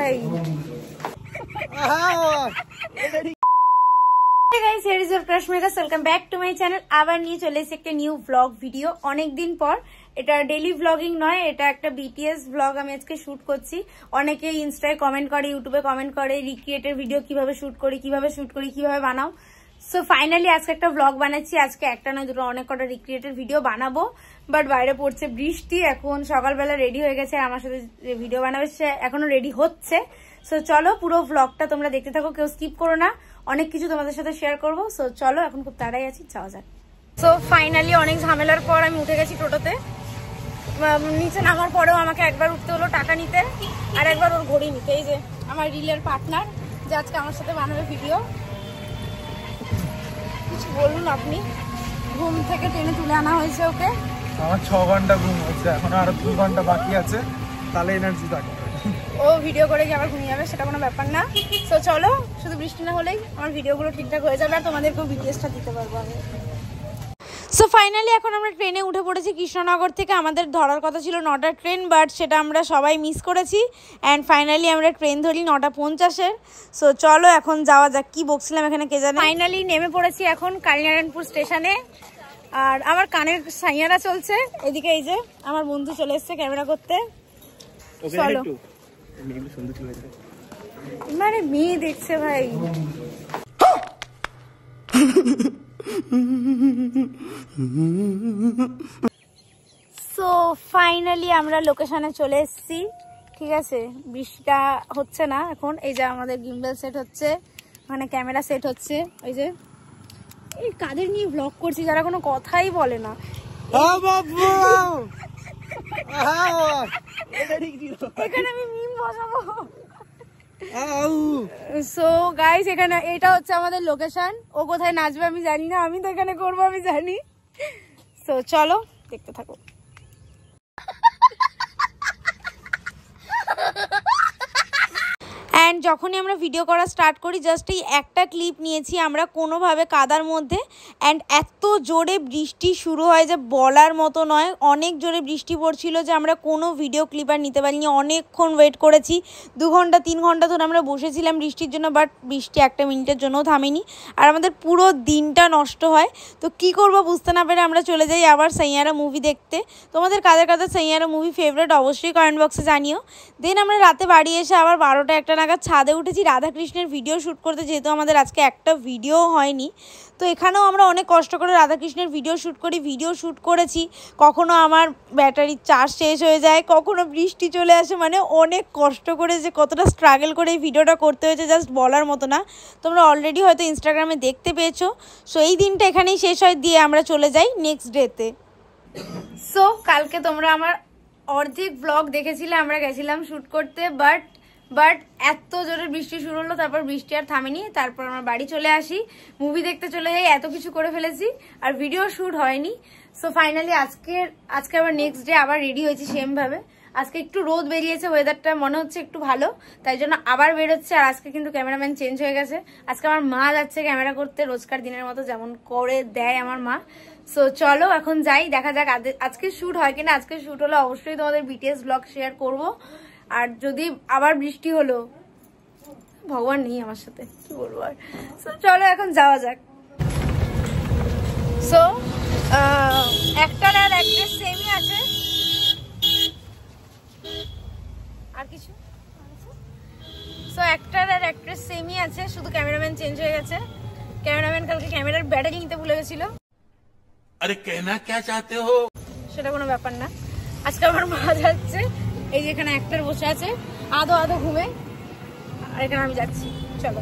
ভাই। Guys, here is your crush maker, welcome back to my channel. আবার নিয়ে চলে এসেছি একটা নিউ ব্লগ ভিডিও অনেকদিন পর। এটা ডেইলি ব্লগিং নয়, এটা একটা বিটিএস ব্লগ আমি আজকে শুট করছি। অনেকে ইনস্টায় কমেন্ট করে, ইউটিউবে কমেন্ট করে রিক্রিয়েটের ভিডিও কিভাবে শুট করি, কিভাবে বানাও। সো ফাইনালি আজকে একটা ব্লগ বানাচ্ছি। আজকে একটা নয় দুটো অনেক কটা রিক্রিয়েটের ভিডিও বানাবো, বাট বাইরে পড়ছে বৃষ্টি। এখন সকালবেলা রেডি হয়ে গেছে, আমার সাথে ভিডিও বানাবে সে এখনো রেডি হচ্ছে। সো চলো পুরো ব্লগটা তোমরা দেখতে থাকো, কেউ স্কিপ করো না, অনেক কিছু তোমাদের সাথে শেয়ার করবো। সো চলো, এখন খুব তাড়াই আছি, যাওয়া যাক। সো ফাইনালি অনেক ঝামেলার পর আমি উঠে গেছি টোটোতে। নিচে নামার পরেও আমাকে একবার উঠতে হলো টাকা নিতে, আর একবার ওর ঘড়ি নিতে। এই যে আমার রিলের পার্টনার, যে আজকে আমার সাথে বানাবে ভিডিও। কিছু বলুন আপনি। ঘুম থেকে টেনে তুলে আনা হয়েছে ওকে। আমার 6 ঘন্টা ঘুম হচ্ছে, এখনো আরো 2 ঘন্টা বাকি আছে, তাহলে এনার্জি থাকবে। ও ভিডিও করে গিয়ে আবার ঘুমিয়ে যাবে, সেটা কোনো ব্যাপার না। সো চলো, শুধু বৃষ্টি না হলেই আমার ভিডিওগুলো ঠিকঠাক হয়ে যাবে, আর তোমাদেরকেও বিটিএসটা দিতে পারবো আমি। সো ফাইনালি এখন আমরা ট্রেনে উঠে পড়েছি কৃষ্ণনগর থেকে। আমাদের ধরার কথা ছিল 9টার ট্রেন, বাট সেটা আমরা সবাই মিস করেছি। অ্যান্ড ফাইনালি আমরা ট্রেন ধরি 9:50-এর। সো চলো এখন যাওয়া যাক। কি বকছিলাম এখানে কে জানে। ফাইনালি নেমে পড়েছি এখন কালীনারায়ণপুর স্টেশনে। আর আমার কানের সাইয়ারা চলছে এদিকে। এই যে আমার বন্ধু চলে এসছে ক্যামেরা করতে। চলো, মানে মেয়ে দেখছে ভাই। সো ফাইনালি আমরা লোকেশনে চলে এসেছি। ঠিক আছে, বৃষ্টিটা হচ্ছে না এখন। এই যে আমাদের গিম্বল সেট হচ্ছে, মানে ক্যামেরা সেট হচ্ছে। ওই যে এই কাদের নিয়ে ব্লগ করছি, যারা কোনো কথাই বলে না। এখানে আমি মিম বসাবো। সো গাইস, এখানে এটা হচ্ছে আমাদের লোকেশন। ও কোথায় নাচবে আমি জানি না, আমি তো এখানে করবো আমি জানি। সো চলো দেখতে থাকো। অ্যান্ড যখনই আমরা ভিডিও করা স্টার্ট করি, জাস্ট এই একটা ক্লিপ নিয়েছি আমরা কোনোভাবে কাদার মধ্যে। অ্যান্ড এত জোরে বৃষ্টি শুরু হয় যে বলার মতো নয়। অনেক জোরে বৃষ্টি পড়ছিল যে আমরা কোনো ভিডিও ক্লিপ আর নিতে পারিনি। অনেকক্ষণ ওয়েট করেছি, 2 ঘন্টা 3 ঘন্টা ধরে আমরা বসেছিলাম বৃষ্টির জন্য, বাট বৃষ্টি একটা মিনিটের জন্যও থামেনি। আর আমাদের পুরো দিনটা নষ্ট হয়। তো কি করব বুঝতে না পেরে আমরা চলে যাই আবার সাইয়ারা মুভি দেখতে। তোমাদের কাদের কাদের সাইয়ারা মুভি ফেভারিট অবশ্যই কমেন্ট বক্সে জানিও। দেন আমরা রাতে বাড়ি এসে আবার 12টা 1টা নাগাদ ছাদে উঠেছি রাধাকৃষ্ণের ভিডিও শ্যুট করতে, যেহেতু আমাদের আজকে একটা ভিডিও হয়নি। তো এখানেও আমরা অনেক কষ্ট করে রাধাকৃষ্ণের ভিডিও শ্যুট করি, ভিডিও শ্যুট করেছি। কখনো আমার ব্যাটারির চার্জ শেষ হয়ে যায়, কখনো বৃষ্টি চলে আসে, মানে অনেক কষ্ট করে যে কতটা স্ট্রাগল করে এই ভিডিওটা করতে হয়েছে জাস্ট বলার মতো না। তোমরা অলরেডি হয়তো ইনস্টাগ্রামে দেখতে পেয়েছো। সো এই দিনটা এখানেই শেষ হয়, দিয়ে আমরা চলে যাই নেক্সট ডেতে। সো কালকে তোমরা আমার অর্ধেক ব্লগ দেখেছিলে, আমরা গেছিলাম শ্যুট করতে, বাট এত জোরে বৃষ্টি শুরু হলো, তারপর বৃষ্টি আর থামেনি। তারপর আমরা বাড়ি চলে আসি, মুভি দেখতে চলে যাই, এত কিছু করে ফেলেছি আর ভিডিও শ্যুট হয়নি। সো ফাইনালি আজকে আবার নেক্সট ডে আবার রেডি হয়েছি সেম ভাবে। আজকে একটু রোদ বেরিয়েছে, ওয়েদারটা মনে হচ্ছে একটু ভালো, তাই জন্য আবার বেরোচ্ছে। আর আজকে কিন্তু ক্যামেরাম্যান চেঞ্জ হয়ে গেছে। আজকে আমার মা যাচ্ছে ক্যামেরা করতে, রোজকার দিনের মতো যেমন করে দেয় আমার মা। সো চলো এখন যাই, দেখা যাক আজকে শ্যুট হয় কিনা। আজকে শ্যুট হলে অবশ্যই তোমাদের বিটিএস ব্লগ শেয়ার করবো। আর যদি আবার বৃষ্টি হলো, ভগবান নেই আমার সাথে, কি বলবো আর। সো চলো এখন যাওয়া যাক। সো অ্যাক্টর আর অ্যাক্ট্রেস সেমই আছে, আর কিছু। সো অ্যাক্টর আর অ্যাক্ট্রেস সেমই আছে, শুধু ক্যামেরাম্যান চেঞ্জ হয়ে গেছে। ক্যামেরাম্যান কালকে ক্যামেরার ব্যাটারি নিতে ভুলে গেছিল। আরে কেনা কে চাতে হো, সেটা কোনো ব্যাপার না। আজকে আমার মা যাচ্ছে, এই যে এখানে অ্যাক্টর বসে আছে আধো আধো ঘুমে, আর এখানে আমি যাচ্ছি। চলো।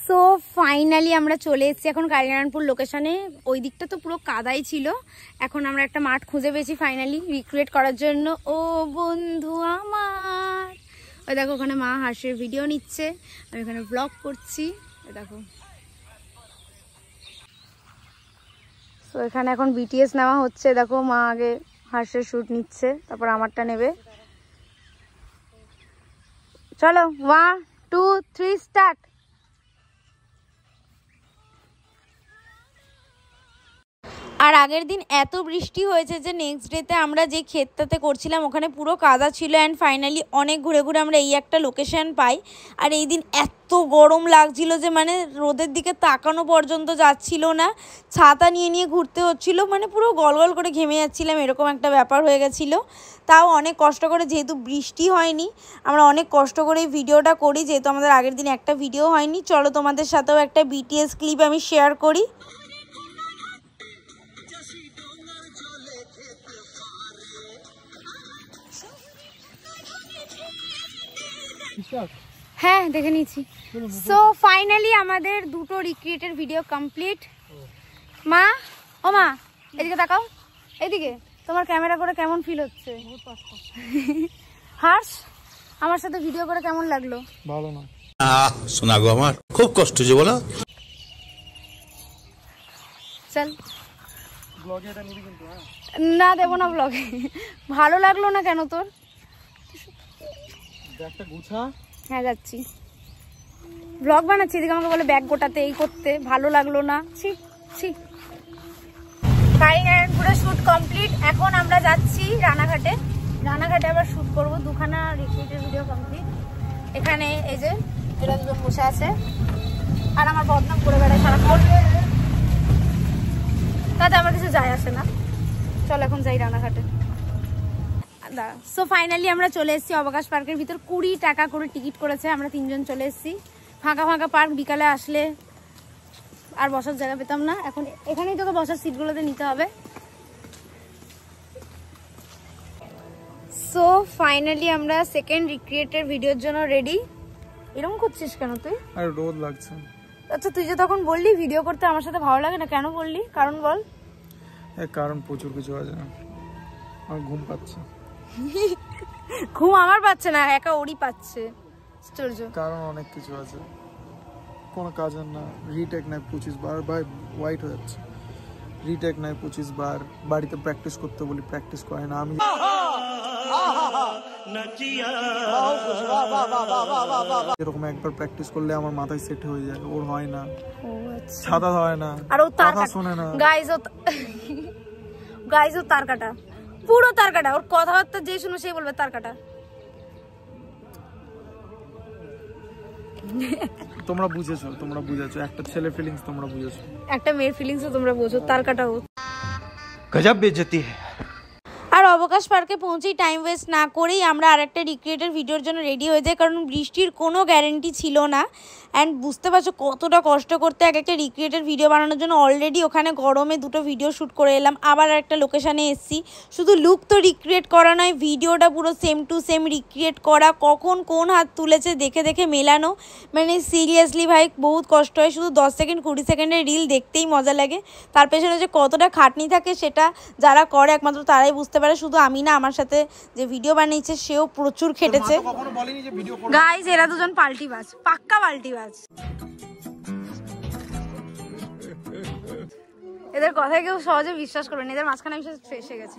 সো ফাইনালি আমরা চলে এসেছি এখন কালীনারায়ণপুর লোকেশনে। ওই দিকটা তো পুরো কাদাই ছিল, এখন আমরা একটা মাঠ খুঁজে পেয়েছি ফাইনালি রিক্রিয়েট করার জন্য। ও বন্ধু আমার, ওই দেখো ওখানে মা হাঁসের ভিডিও নিচ্ছে, আমি এখানে ব্লগ করছি। দেখো, তো এখানে এখন বিটিএস নেওয়া হচ্ছে। দেখো মা আগে হাঁসের শ্যুট নিচ্ছে, তারপর আমারটা নেবে। চলো 1 2 3 স্টার্ট। আর আগের দিন এত বৃষ্টি হয়েছে যে নেক্সট ডেতে আমরা যে ক্ষেতটাতে করছিলাম ওখানে পুরো কাদা ছিল। অ্যান্ড ফাইনালি অনেক ঘুরে ঘুরে আমরা এই একটা লোকেশন পাই। আর এই দিন এত গরম লাগছিল যে মানে রোদের দিকে তাকানো পর্যন্ত যাচ্ছিল না, ছাতা নিয়ে নিয়ে ঘুরতে হচ্ছিল, মানে পুরো গলগল করে ঘেমে যাচ্ছিলাম, এরকম একটা ব্যাপার হয়ে গেছিলো। তাও অনেক কষ্ট করে, যেহেতু বৃষ্টি হয়নি আমরা অনেক কষ্ট করে এই ভিডিওটা করি, যেহেতু আমাদের আগের দিন একটা ভিডিও হয়নি। চলো তোমাদের সাথেও একটা বিটিএস ক্লিপ আমি শেয়ার করি। হ্যাঁ দেখে নিয়েছি। সো ফাইনালি আমাদের দুটো রিক্রিয়েটের ভিডিও কমপ্লিট। মা, ও মা এদিকে তাকাও, এদিকে। তোমার ক্যামেরা করে কেমন ফিল হচ্ছে? হার্ষ, আমার সাথে ভিডিও করে কেমন লাগলো? ভালো না শোনা গো, আমার খুব কষ্ট হচ্ছে বলো। চল ব্লগে এটা নিবি কিন্তু। না দেবো না ব্লগে। ভালো লাগলো না কেন তোর? ব্যাগটা গুছা। হ্যাঁ যাচ্ছি, ব্লগ বানাচ্ছি, এদিকে আমাকে বলে ব্যাগ গোটাতে, এই করতে, ভালো লাগলো না। ছি ছি। পুরো শ্যুট কমপ্লিট। এখন আমরা যাচ্ছি রানাঘাটে। রানাঘাটে আবার শ্যুট করবো, দুখানা রিক্রিয়েটের ভিডিও কমপ্লিট। এখানে এই যে এরা দুজন বসে আছে আর আমার বদনাম করে বেড়ায় সারাক্ষণ, তাতে আমার কিছু যায় আসে না। চল এখন যাই রানাঘাটে। সো ফাইনালি আমরা চলে এসেছি অবকাশ পার্কের ভিতর। 20 টাকা করে টিকিট করেছে, আমরা 3 জন চলে এসেছি। ফাঁকা ফাঁকা পার্ক, বিকালে আসলে আর বসার জায়গা পেতাম না, এখন এখানেই তোকে বসার সিটগুলোতে নিতে হবে। সো ফাইনালি আমরা সেকেন্ড রিক্রিয়েটের ভিডিওর জন্য রেডি। এরকম করছিস কেন তুই? আর রোদ লাগছে। আচ্ছা তুই যে তখন বললি ভিডিও করতে আমার সাথে ভালো লাগে না, কেন বললি? কারণ বল। কারণ প্রচুর কিছু আছে, আমার ঘুম পাচ্ছে। ঘুম আমার পাচ্ছে না, একা ওরই পাচ্ছে। কারণ অনেক কিছু আছে, কোনো কাজের না। রিটেক নাই 25 বার, ভাই হোয়াইট হয়ে যাচ্ছে। রিটেক নাই 25 বার, বাড়িতে প্র্যাকটিস করতে বলি, প্র্যাকটিস করে না। আমি এরকম একবার প্র্যাকটিস করলে আমার মাথায় সেট হয়ে যায়, ওর হয় না। ছাতা হয় না, আর ও তার শোনে না। গাইজ ও তার কাটা, পুরো তার কাটা। ওর কথাবার্তা যে শুনো সেই বলবে তার কাটা। তোমরা বুঝেছো একটা ছেলে ফিলিংস, তোমরা বুঝেছো একটা মেয়ের ফিলিংসও তোমরা বোঝো, তার কাটা ও। গজব বেইজ্জতি है। আর অবকাশ পার্কে পৌঁছেই টাইম ওয়েস্ট না করেই আমরা আরেকটা রিক্রিয়েটের ভিডিওর জন্য রেডি হয়ে যাই, কারণ বৃষ্টির কোনো গ্যারেন্টি ছিল না। অ্যান্ড বুঝতে পারছো কতটা কষ্ট করতে এক একটা রিক্রিয়েটের ভিডিও বানানোর জন্য। অলরেডি ওখানে গরমে 2টো ভিডিও শ্যুট করে এলাম, আবার একটা লোকেশানে এসেছি। শুধু লুক তো রিক্রিয়েট করা নয়, ভিডিওটা পুরো সেম টু সেম রিক্রিয়েট করা, কখন কোন হাত তুলেছে দেখে দেখে মেলানো। মানে সিরিয়াসলি ভাই বহুত কষ্ট হয়। শুধু 10 সেকেন্ড 20 সেকেন্ডের রিল দেখতেই মজা লাগে, তার পেছনে যে কতটা খাটনি থাকে সেটা যারা করে একমাত্র তারাই বুঝতে পারে। শুধু আমি না, আমার সাথে যে ভিডিও বানিয়েছে সেও প্রচুর খেটেছে। গাইস এরা দুজন পাল্টিবাজ, পাক্কা পাল্টিবাজ। এদের কথায় কেউ সহজে বিশ্বাস করবে না, এদের মাঝখানে আমি ফেসে গেছি।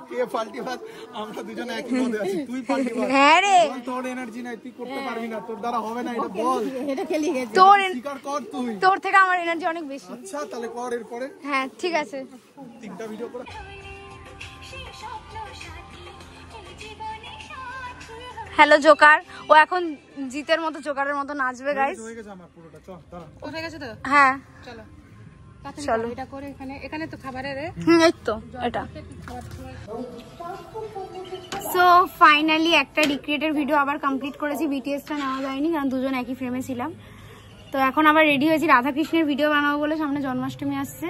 কে পাল্টিবাজ? আমরা দুজন একই পদে আছি। তুই পাল্টিবাজ। হ্যাঁ রে, তোর এনার্জি নাই, তুই করতে পারবি না, তোর দ্বারা হবে না, এটা বল। এটা খেলি গেছে। তোর স্বীকার কর, তুই। তোর থেকে আমার এনার্জি অনেক বেশি। আচ্ছা তাহলে কর এরপরে। হ্যাঁ ঠিক আছে, 3টা ভিডিও করে। হ্যালো জোকার, ও এখন জিতের মতো জোকারের মতো নাচবে গাইস। হয়ে গেছে আমার পুরোটা, চল দাঁড়া। হয়ে গেছে তো? হ্যাঁ চলো চলো, এটা করে এখানে তো খাবারের এই তো এটা। সো ফাইনালি একটা রিক্রিয়েটের ভিডিও আবার কমপ্লিট করেছি। বিটিএসটা নেওয়া যায়নি কারণ দুজন একই ফ্রেমে ছিলাম। তো এখন আবার রেডি হয়েছি রাধাকৃষ্ণের ভিডিও বানাবো বলে, সামনে জন্মাষ্টমী আসছে।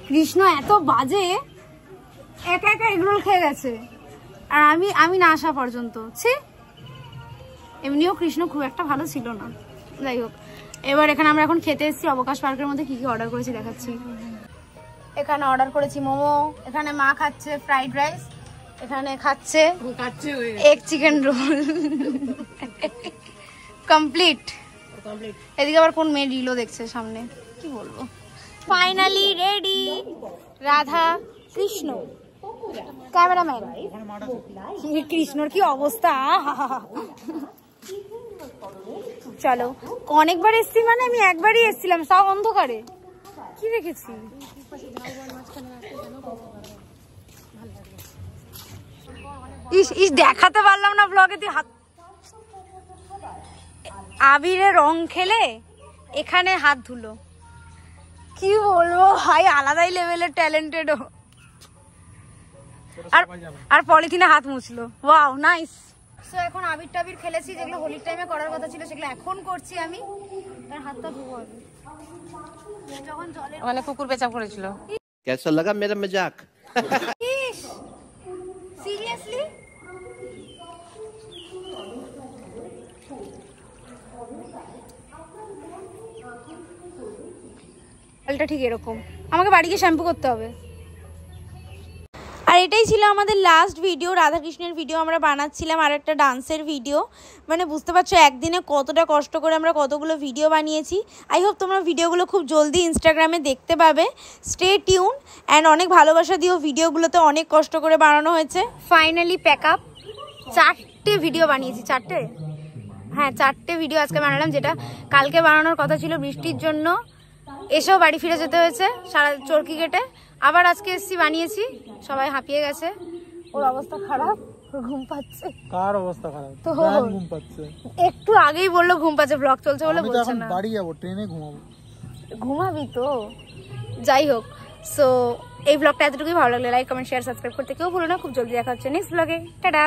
কৃষ্ণ এত বাজে, একা একা এগরোল খেয়ে গেছে আর আমি না আসা পর্যন্ত। এমনিও কৃষ্ণ খুব একটা ভালো ছিল না, যাই হোক। এবার এখানে আমরা এখন খেতে এসেছি অবকাশ পার্কের মধ্যে। কি কি অর্ডার করেছি দেখাচ্ছি। এখানে অর্ডার করেছি মোমো, এখানে মা খাচ্ছে ফ্রাইড রাইস, এখানে খাচ্ছে এগ চিকেন রোল। কমপ্লিট। এদিকে আবার কোন মেয়ে রিলও দেখছে সামনে, কি বলবো। Finally ready Radha Krishna. Cameraman কৃষ্ণর কি অবস্থা। চলো, অনেকবার এসছি মানে আমি একবারই এসছিলাম, সব অন্ধকারে। কি দেখেছি? ইস ইস, দেখাতে পারলাম না ব্লগে। তুই হাত আবিরে রং খেলে এখানে হাত ধুলো, কি বলবো ভাই, আলাদাই লেভেলের ট্যালেন্টেড। আর পলিথিনে হাত মুছলো, ওয়াও নাইস। সো এখন আবির টাবির খেলেছি, যেগুলো হোলির টাইমে করার কথা ছিল সেগুলো এখন করছি আমি। তার হাতটা ধুবো আমি। যখন জলের ওখানে কুকুর পেঁচাপ করেছিল। कैसा लगा मेरा मजाक? সিরিয়াসলি জলটা ঠিক এরকম, আমাকে বাড়ি গিয়ে শ্যাম্পু করতে হবে। আর এটাই ছিল আমাদের লাস্ট ভিডিও, রাধাকৃষ্ণের ভিডিও আমরা বানাচ্ছিলাম, আর একটা ডান্সের ভিডিও। মানে বুঝতে পারছো একদিনে কতটা কষ্ট করে আমরা কতগুলো ভিডিও বানিয়েছি। আই হোপ তোমরা ভিডিওগুলো খুব জলদি ইনস্টাগ্রামে দেখতে পাবে। স্টে টিউন অ্যান্ড অনেক ভালোবাসা দিও, ভিডিওগুলোতে অনেক কষ্ট করে বানানো হয়েছে। ফাইনালি প্যাক আপ, 4টে ভিডিও বানিয়েছি, 4টে, হ্যাঁ 4টে ভিডিও আজকে বানালাম, যেটা কালকে বানানোর কথা ছিল বৃষ্টির জন্য। এসেও বাড়ি ফিরে যেতে হয়েছে সারা চরকি কেটে, আবার আজকে এসছি বানিয়েছি। সবাই হাঁপিয়ে গেছে, ওর অবস্থা খারাপ, ঘুম পাচ্ছে। কার অবস্থা খারাপ? তো ঘুম পাচ্ছে, একটু আগেই বললো ঘুম পাচ্ছে, ব্লগ চলছে বলে বলছে না। বাড়ি যাবো, ট্রেনে ঘুমাবো। ঘুমাবি তো, যাই হোক। সো এই ব্লগটা এতটুকুই, ভালো লাগলে লাইক কমেন্ট শেয়ার সাবস্ক্রাইব করতে কেউ ভুলো না। খুব জলদি দেখা হচ্ছে নেক্সট ব্লগে, টাটা।